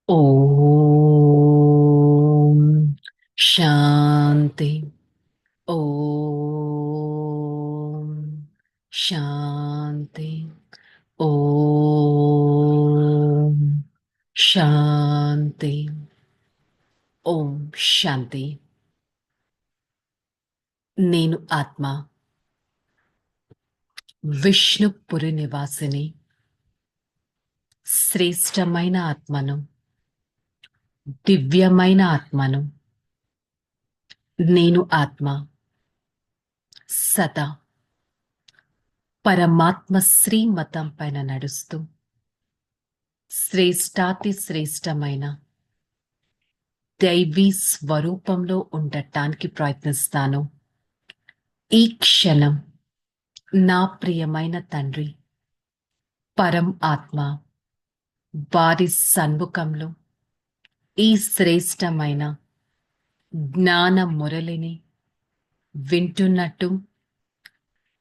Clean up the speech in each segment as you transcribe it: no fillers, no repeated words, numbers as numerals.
ఓం శాంతి. ఓం శాంతి. ఓం శాంతి. ఓం శాంతి. నేను ఆత్మ, విష్ణుపురి నివాసిని, శ్రేష్టమైన ఆత్మను, దివ్యమైన ఆత్మను. నేను ఆత్మ సదా పరమాత్మ శ్రీమతం పైన నడుస్తూ శ్రేష్టాతి శ్రేష్టమైన దైవీ స్వరూపంలో ఉండటానికి ప్రయత్నిస్తాను. ఈ క్షణం నా ప్రియమైన తండ్రి పరం ఆత్మ వారి సన్ముఖంలో ఈ శ్రేష్టమైన జ్ఞాన మురళిని వింటున్నట్టు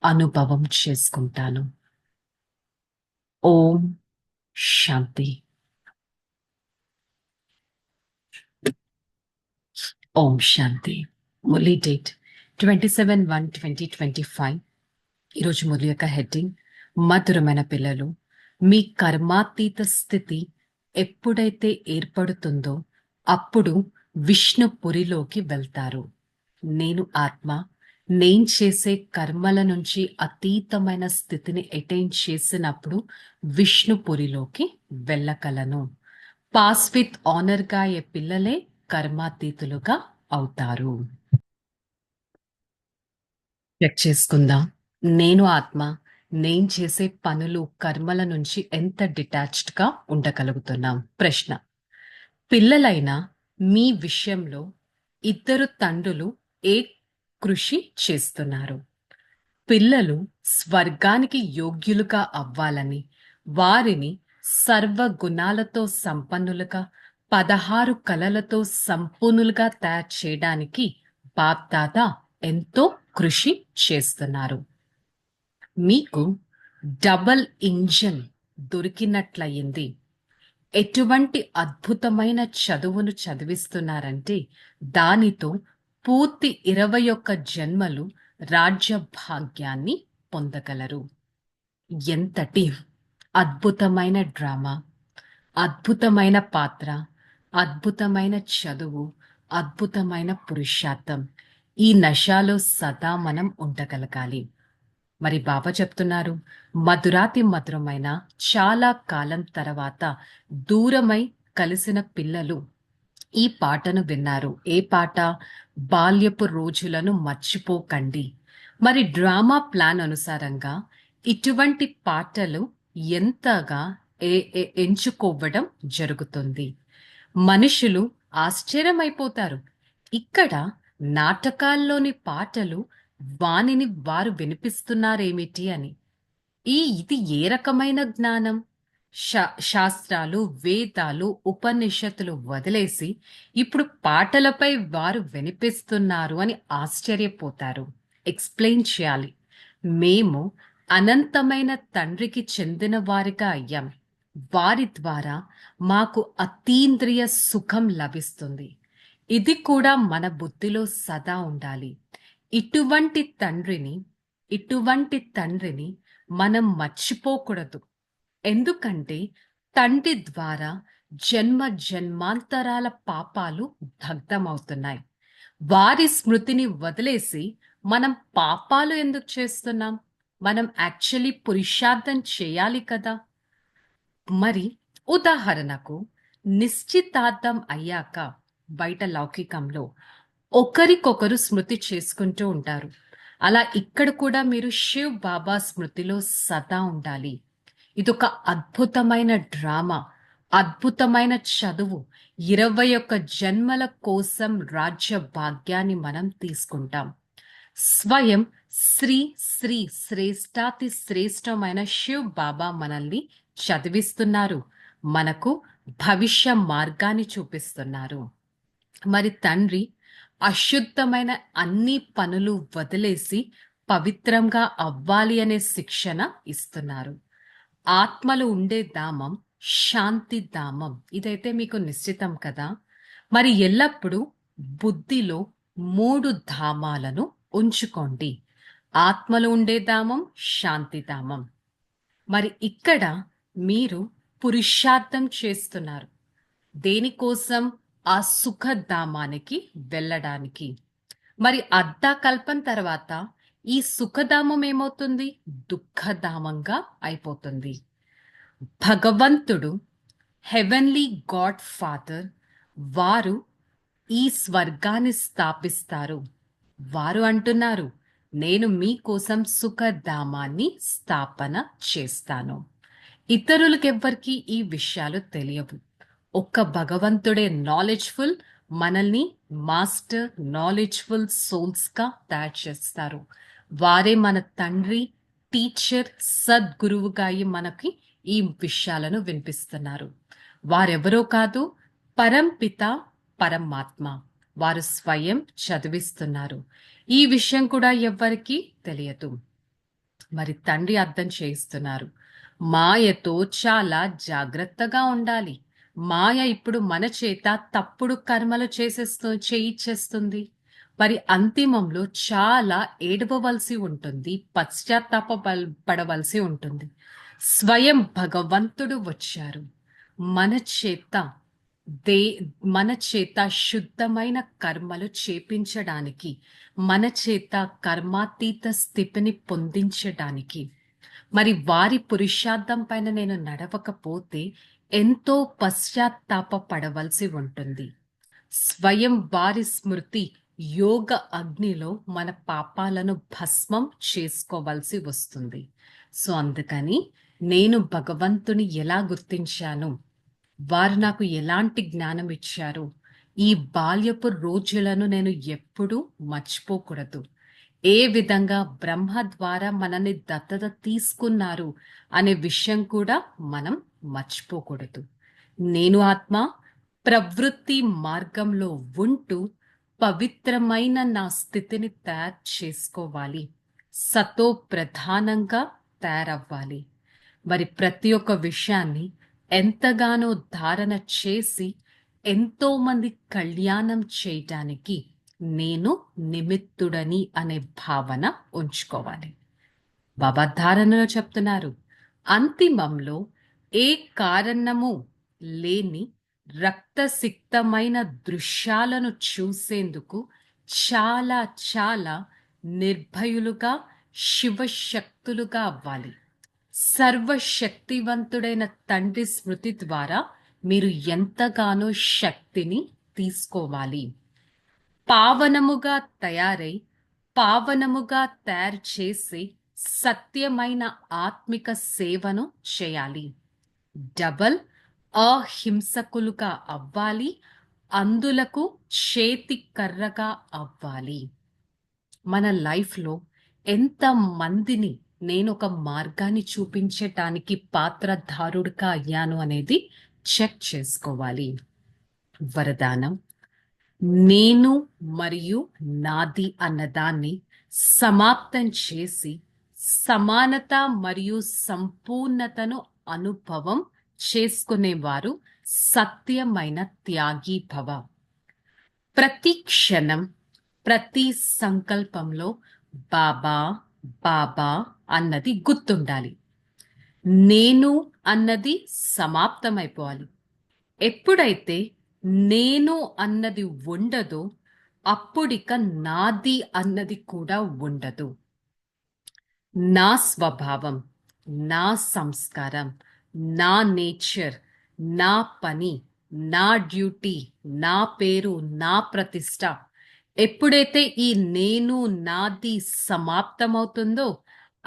అనుభవం చేసుకుంటాను. ఓం శాంతి. ఓం శాంతి. మురళీ డేట్ 27/1/2025. ఈరోజు మురళి యొక్క హెడ్డింగ్ మధురమైన పిల్లలు. మీ కర్మాతీత స్థితి ఎప్పుడైతే ఏర్పడుతుందో అప్పుడు విష్ణుపురిలోకి వెళ్తారు. నేను ఆత్మ నేను చేసే కర్మల నుంచి అతీతమైన స్థితిని అటైన్ చేసినప్పుడు విష్ణుపురిలోకి వెళ్ళగలను. పాస్ విత్ ఆనర్ గా అయ్యే పిల్లలే కర్మాతీతులుగా అవుతారు. చెక్ చేసుకుందాం. నేను ఆత్మ నేను చేసే పనులు కర్మల నుంచి ఎంత డిటాచ్డ్ గా ఉండగలుగుతున్నాం. ప్రశ్న: పిల్లలైన మీ విషయంలో ఇద్దరు తండ్రులు ఏ కృషి చేస్తున్నారు? పిల్లలు స్వర్గానికి యోగ్యులుగా అవ్వాలని, వారిని సర్వ గుణాలతో సంపన్నులుగా 16 కళలతో సంపూర్ణులుగా తయారు చేయడానికి బాప్దాదా ఎంతో కృషి చేస్తున్నారు. మీకు డబల్ ఇంజన్ దొరికినట్లయింది. ఎటువంటి అద్భుతమైన చదువును చదివిస్తున్నారంటే దానితో పూర్తి 21 జన్మలు రాజ్య భాగ్యాన్ని పొందగలరు. ఎంతటి అద్భుతమైన డ్రామా, అద్భుతమైన పాత్ర, అద్భుతమైన చదువు, అద్భుతమైన పురుషార్థం. ఈ నశాలో సదా మనం ఉండగలగాలి. మరి బాబా చెప్తున్నారు, మధురాతి మధురమైన చాలా కాలం తర్వాత దూరమై కలిసిన పిల్లలు ఈ పాటను విన్నారు. ఏ పాట? బాల్యపు రోజులను మర్చిపోకండి. మరి డ్రామా ప్లాన్ అనుసారంగా ఇటువంటి పాటలు ఎంతగా ఎంచుకోవడం జరుగుతుంది. మనుషులు ఆశ్చర్యమైపోతారు. ఇక్కడ నాటకాల్లోని పాటలు వానిని వారు వినిపిస్తున్నారేమిటి అని. ఇది ఏ రకమైన జ్ఞానం? శాస్త్రాలు, వేదాలు, ఉపనిషత్తులు వదిలేసి ఇప్పుడు పాటలపై వారు వినిపిస్తున్నారు అని ఆశ్చర్యపోతారు. ఎక్స్ప్లెయిన్ చేయాలి. మేము అనంతమైన తండ్రికి చెందిన వారిగా అయ్యాం. వారి ద్వారా మాకు అతీంద్రియ సుఖం లభిస్తుంది. ఇది కూడా మన బుద్ధిలో సదా ఉండాలి. ఇటువంటి తండ్రిని ఇటువంటి తండ్రిని మనం మర్చిపోకూడదు. ఎందుకంటే తండ్రి ద్వారా జన్మ జన్మాంతరాల పాపాలు దగ్ధమవుతున్నాయి. వారి స్మృతిని వదిలేసి మనం పాపాలు ఎందుకు చేస్తున్నాం? మనం యాక్చువల్లీ పురుషార్థం చేయాలి కదా. మరి ఉదాహరణకు నిశ్చితార్థం అయ్యాక బయట లౌకికంలో ఒకరికొకరు స్మృతి చేసుకుంటూ ఉంటారు. అలా ఇక్కడ కూడా మీరు శివ్ బాబా స్మృతిలో సదా ఉండాలి. ఇదొక అద్భుతమైన డ్రామా, అద్భుతమైన చదువు. 21 జన్మల కోసం రాజ్య భాగ్యాన్ని మనం తీసుకుంటాం. స్వయం శ్రీ శ్రీ శ్రేష్టాతి శ్రేష్టమైన శివ్ బాబా మనల్ని చదివిస్తున్నారు. మనకు భవిష్య మార్గాన్ని చూపిస్తున్నారు. మరి తండ్రి అశుద్ధమైన అన్ని పనులు వదిలేసి పవిత్రంగా అవ్వాలి అనే శిక్షణ ఇస్తున్నారు. ఆత్మలు ఉండే ధామం శాంతిధామం. ఇదైతే మీకు నిశ్చితం కదా! మరి ఎల్లప్పుడూ బుద్ధిలో 3 ధామాలను ఉంచుకోండి. ఆత్మలో ఉండే ధామం శాంతిధామం. మరి ఇక్కడ మీరు పురుషార్థం చేస్తున్నారు. దేనికోసం? ఆ సుఖధామానికి వెళ్ళడానికి. మరి అర్ధకల్పం తర్వాత ఈ సుఖధామం ఏమవుతుంది? దుఃఖధామంగా అయిపోతుంది. భగవంతుడు, హెవెన్లీ గాడ్ ఫాదర్, వారు ఈ స్వర్గాన్ని స్థాపిస్తారు. వారు అంటున్నారు, నేను మీకోసం సుఖధామాన్ని స్థాపన చేస్తాను. ఇతరులకెవ్వరికి ఈ విషయాలు తెలియవు. ఒక్క భగవంతుడే నాలెడ్జ్ఫుల్, మనల్ని మాస్టర్ నాలెడ్జ్ఫుల్ సోల్స్గా తయారు చేస్తారు. వారే మన తండ్రి, టీచర్, సద్గురువుగా అయి మనకి ఈ విషయాలను వినిపిస్తున్నారు. వారెవరో కాదు, పరంపిత పరమాత్మ. వారు స్వయం చదివిస్తున్నారు. ఈ విషయం కూడా ఎవ్వరికీ తెలియదు. మరి తండ్రి అర్థం చేయిస్తున్నారు, మాయతో చాలా జాగ్రత్తగా ఉండాలి. మాయ ఇప్పుడు మన చేత తప్పుడు కర్మలు చేయిచ్చేస్తుంది. మరి అంతిమంలో చాలా ఏడవవలసి ఉంటుంది, పడవలసి ఉంటుంది. స్వయం భగవంతుడు వచ్చారు మన చేత మన చేత శుద్ధమైన కర్మలు చేపించడానికి, మన చేత కర్మాతీత స్థితిని పొందించడానికి. మరి వారి పురుషార్థం పైన నేను నడవకపోతే ఎంతో పశ్చాత్తాపపడవలసి ఉంటుంది. స్వయం వారి స్మృతి యోగ అగ్నిలో మన పాపాలను భస్మం చేసుకోవలసి వస్తుంది. సో అందుకని నేను భగవంతుని ఎలా గుర్తించాను, వారు నాకు ఎలాంటి జ్ఞానం ఇచ్చారు, ఈ బాల్యపు రోజులను నేను ఎప్పుడూ మర్చిపోకూడదు. ఏ విధంగా బ్రహ్మ ద్వారా మనల్ని దత్తత తీసుకున్నారు అనే విషయం కూడా మనం మర్చిపోకూడదు. నేను ఆత్మ ప్రవృత్తి మార్గంలో ఉంటూ పవిత్రమైన నా స్థితిని తయారు చేసుకోవాలి. సతో ప్రధానంగా తయారవ్వాలి. మరి ప్రతి ఒక్క విషయాన్ని ఎంతగానో ధారణ చేసి ఎంతో మంది కళ్యాణం చేయటానికి నేను నిమిత్తుడని అనే భావన ఉంచుకోవాలి. బాబా ధారణలో చెప్తున్నారు, అంతిమంలో ఏ కారణము లేని రక్తసిక్తమైన దృశ్యాలను చూసేందుకు చాలా చాలా నిర్భయులుగా, శివశక్తులుగా అవ్వాలి. సర్వశక్తివంతుడైన తండ్రి స్మృతి ద్వారా మీరు ఎంతగానో శక్తిని తీసుకోవాలి. పావనముగా తయారై పావనముగా తయారు చేసే సత్యమైన ఆత్మిక సేవను చేయాలి. డబల్ అహింసకులుగా అవ్వాలి. అందులకు చేతి కర్రగా అవ్వాలి. మన లైఫ్లో ఎంత మందిని నేను ఒక మార్గాన్ని చూపించటానికి పాత్రధారుడిగా అయ్యాను అనేది చెక్ చేసుకోవాలి. వరదానం, నేను మరియు నాది అన్నదాన్ని సమాప్తం చేసి సమానత మరియు సంపూర్ణతను అనుభవం చేసుకునేవారు సత్యమైన త్యాగి భవ. ప్రతి క్షణం, ప్రతి సంకల్పంలో బాబా బాబా అన్నది గుర్తుండాలి. నేను అన్నది సమాప్తమైపోవాలి. ఎప్పుడైతే నేను అన్నది ఉండదో అప్పుడిక నాది అన్నది కూడా ఉండదు. నా స్వభావం, నా సంస్కారం, నా నేచర్, నా పని, నా డ్యూటీ, నా పేరు, నా ప్రతిష్ట ఎప్పుడైతే ఈ నేను నాది సమాప్తమవుతుందో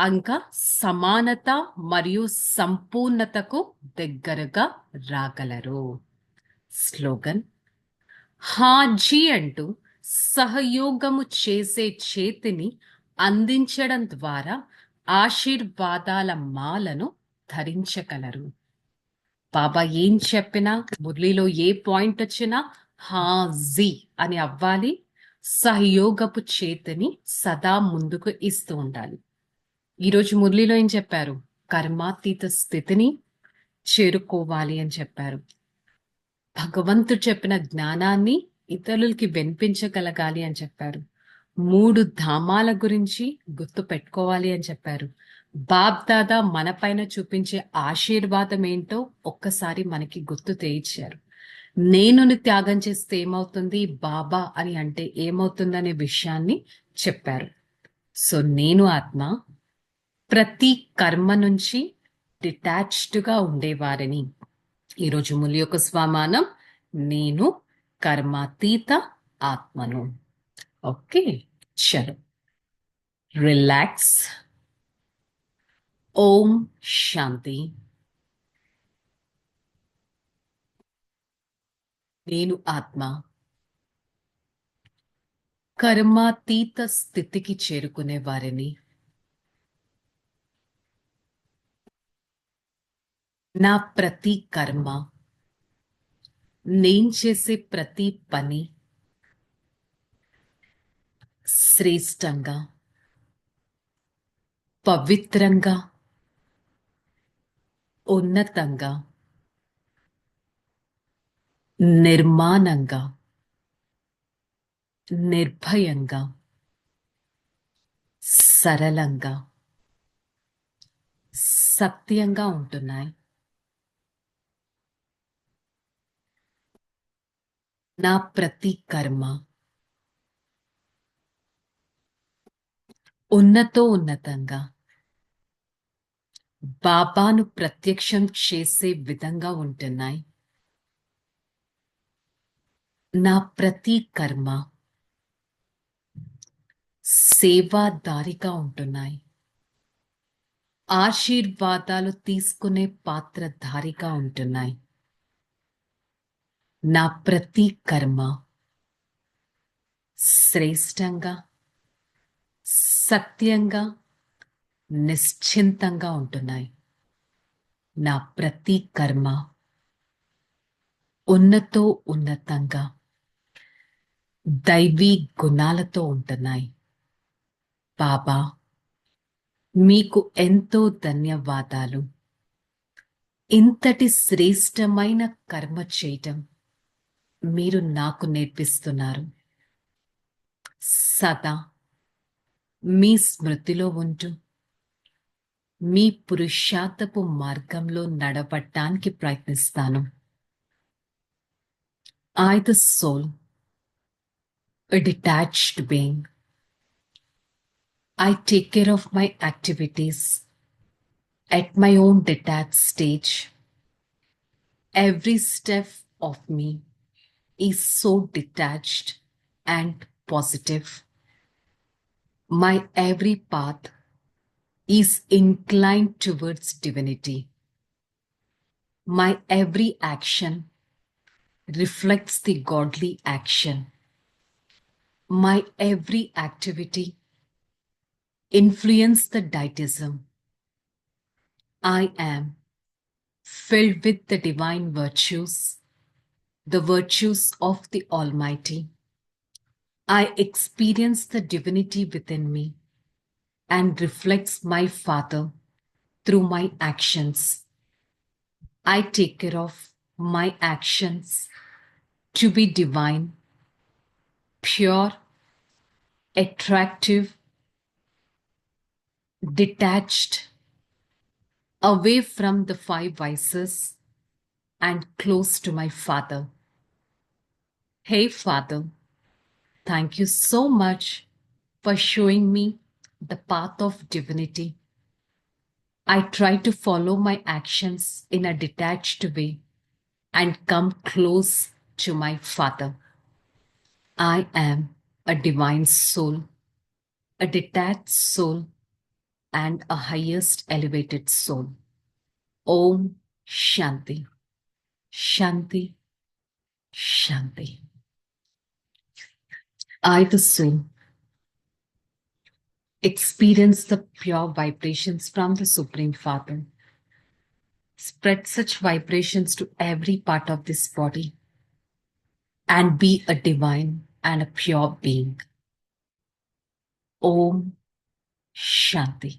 ఇంకా సమానత మరియు సంపూర్ణతకు దగ్గరగా రాగలరు. స్లోగన్, హాజీ అంటూ సహయోగము చేసే చేతిని అందించడం ద్వారా ఆశీర్వాదాల మాలను ధరించగలరు. బాబా ఏం చెప్పినా, మురళిలో ఏ పాయింట్ వచ్చినా హాజీ అని అవ్వాలి. సహయోగపు చేతిని సదా ముందుకు ఇస్తూ ఉండాలి. ఈరోజు మురళిలో ఏం చెప్పారు? కర్మాతీత స్థితిని చేరుకోవాలి అని చెప్పారు. భగవంతుడు చెప్పిన జ్ఞానాన్ని ఇతరులకి వినిపించగలగాలి అని చెప్పారు. 3 ధామాల గురించి గుర్తు పెట్టుకోవాలి అని చెప్పారు. బాప్ దాదా మన పైన చూపించే ఆశీర్వాదం ఏంటో ఒక్కసారి మనకి గుర్తు తెయిచారు. నేనుని త్యాగం చేస్తే ఏమవుతుంది, బాబా అని అంటే ఏమవుతుందనే విషయాన్ని చెప్పారు. సో నేను ఆత్మ ప్రతి కర్మ నుంచి డిటాచ్డ్గా ఉండేవారిని. ఈరోజు ములి యొక్క స్వమానం, నేను కర్మాతీత ఆత్మను. ఓకే, చలో రిలాక్స్. ఓం శాంతి. నేను ఆత్మ కర్మాతీత స్థితికి చేరుకునే వారిని. నా ప్రతి కర్మ, నేను చేసే ప్రతి పని శ్రేష్టంగా, పవిత్రంగా, ఉన్నతంగా, నిర్మాణంగా, నిర్భయంగా, సరళంగా, సత్యంగా ఉంటున్నాయి. నా ప్రతి కర్మ ఉన్నతంగా బాబాను ప్రత్యక్షం చేసే విధంగా ఉంటున్నాయి. నా ప్రతి కర్మ సేవాదారిగా ఉంటున్నాయి. ఆశీర్వాదాలు తీసుకునే పాత్రధారిగా ఉంటున్నాయి. నా ప్రతి కర్మ శ్రేష్టంగా, సత్యంగా, నిశ్చింతంగా ఉంటున్నాయి. నా ప్రతి కర్మ ఉన్నతంగా దైవీ గుణాలతో ఉంటున్నాయి. బాబా, మీకు ఎంతో ధన్యవాదాలు. ఇంతటి శ్రేష్టమైన కర్మ చేయటం మీరు నాకు నేర్పిస్తున్నారు. సదా మీ స్మృతిలో ఉంటూ మీ పురుషార్థపు మార్గంలో నడవటానికి ప్రయత్నిస్తాను. I, the soul, a detached being, I take care of my activities at my own detached stage. Every step of me is so detached and positive. My every path is inclined towards divinity. My every action reflects the godly action. My every activity influences the deitism. I am filled with the divine virtues, the virtues of the Almighty. I experience the divinity within me and reflects my Father through my actions. I take care of my actions to be divine, pure, attractive, detached, away from the 5 vices and close to my Father. Hey Father, thank you so much for showing me the path of divinity. I try to follow my actions in a detached way and come close to my Father. I am a divine soul, a detached soul, and a highest elevated soul. Om Shanti, Shanti, Shanti. I, the soul, experience the pure vibrations from the Supreme Father. Spread such vibrations to every part of this body and be a divine and a pure being. Om Shanti.